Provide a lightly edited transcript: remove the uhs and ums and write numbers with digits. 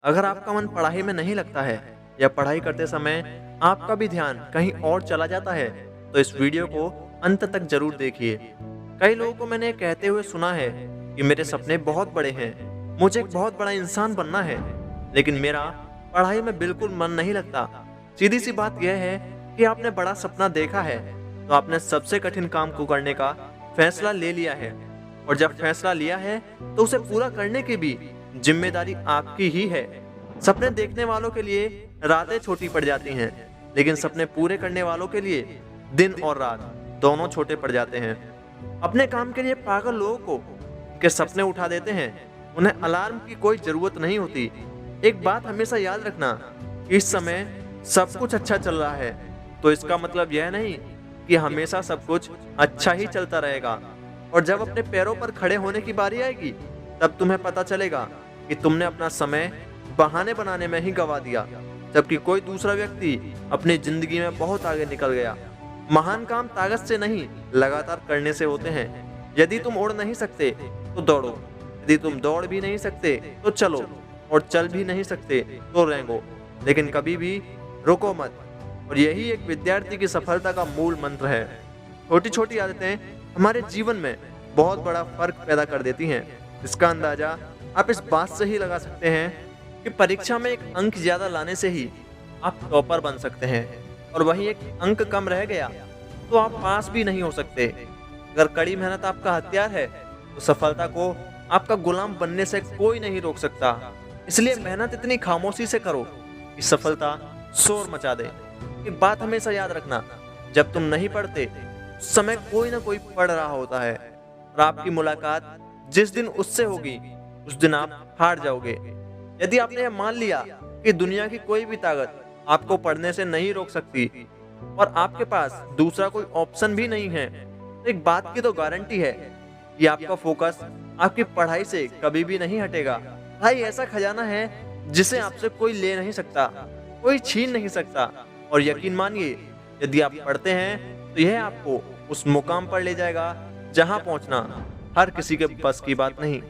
अगर आपका मन पढ़ाई में नहीं लगता है या पढ़ाई करते समय आपका भी ध्यान कहीं और चला जाता है, तो इस वीडियो को अंत तक जरूर देखिए। कई लोगों को मैंने कहते हुए सुना है कि मेरे सपने बहुत बड़े हैं, मुझे एक बहुत बड़ा इंसान बनना है, लेकिन मेरा पढ़ाई में बिल्कुल मन नहीं लगता। सीधी सी बात यह है कि आपने बड़ा सपना देखा है, तो आपने सबसे कठिन काम को करने का फैसला ले लिया है, और जब फैसला लिया है तो उसे पूरा करने की भी जिम्मेदारी आपकी ही है। सपने देखने वालों के लिए रातें छोटी पड़ जाती हैं, लेकिन सपने पूरे करने वालों के लिए दिन और रात दोनों छोटे पड़ जाते हैं। अपने काम के लिए पागल लोगों को उनके सपने उठा देते हैं, उन्हें अलार्म की कोई जरूरत नहीं होती। एक बात हमेशा याद रखना, इस समय सब कुछ अच्छा चल रहा है तो इसका मतलब यह नहीं कि हमेशा सब कुछ अच्छा ही चलता रहेगा। और जब अपने पैरों पर खड़े होने की बारी आएगी, तब तुम्हें पता चलेगा कि तुमने अपना समय बहाने बनाने में ही गवा दिया, जबकि कोई दूसरा व्यक्ति अपनी जिंदगी में बहुत आगे निकल गया। महान काम ताकत से नहीं, लगातार करने से होते हैं। यदि तुम उड़ नहीं सकते तो दौड़ो, यदि तुम दौड़ भी नहीं सकते तो चलो, और चल भी नहीं सकते तो रेंगो, लेकिन कभी भी रुको मत। और यही एक विद्यार्थी की सफलता का मूल मंत्र है। छोटी छोटी आदतें हमारे जीवन में बहुत बड़ा फर्क पैदा कर देती हैं। इसका अंदाजा आप इस बात से ही लगा सकते हैं कि परीक्षा में एक अंक ज्यादा लाने से ही आप टॉपर बन सकते हैं, और वहीं एक अंक कम रह गया तो आप पास भी नहीं हो सकते। अगर कड़ी मेहनत आपका हथियार है, तो सफलता को आपका गुलाम बनने से कोई नहीं रोक सकता। इसलिए मेहनत इतनी खामोशी से करो कि सफलता शोर मचा दे। एक बात हमेशा याद रखना, जब तुम नहीं पढ़ते उस समय कोई ना कोई पढ़ रहा होता है, और आपकी मुलाकात जिस दिन उससे होगी उस दिन आप हार जाओगे। यदि आपने यह मान लिया कि दुनिया की कोई भी ताकत आपको पढ़ने से नहीं रोक सकती और आपके पास दूसरा कोई ऑप्शन भी नहीं है, तो एक बात की तो गारंटी है कि आपका फोकस आपकी पढ़ाई से कभी भी नहीं हटेगा। पढ़ाई ऐसा खजाना है जिसे आपसे कोई ले नहीं सकता, कोई छीन नहीं सकता। और यकीन मानिए, यदि आप पढ़ते हैं तो यह आपको उस मुकाम पर ले जाएगा जहां पहुंचना हर किसी के बस की बात नहीं।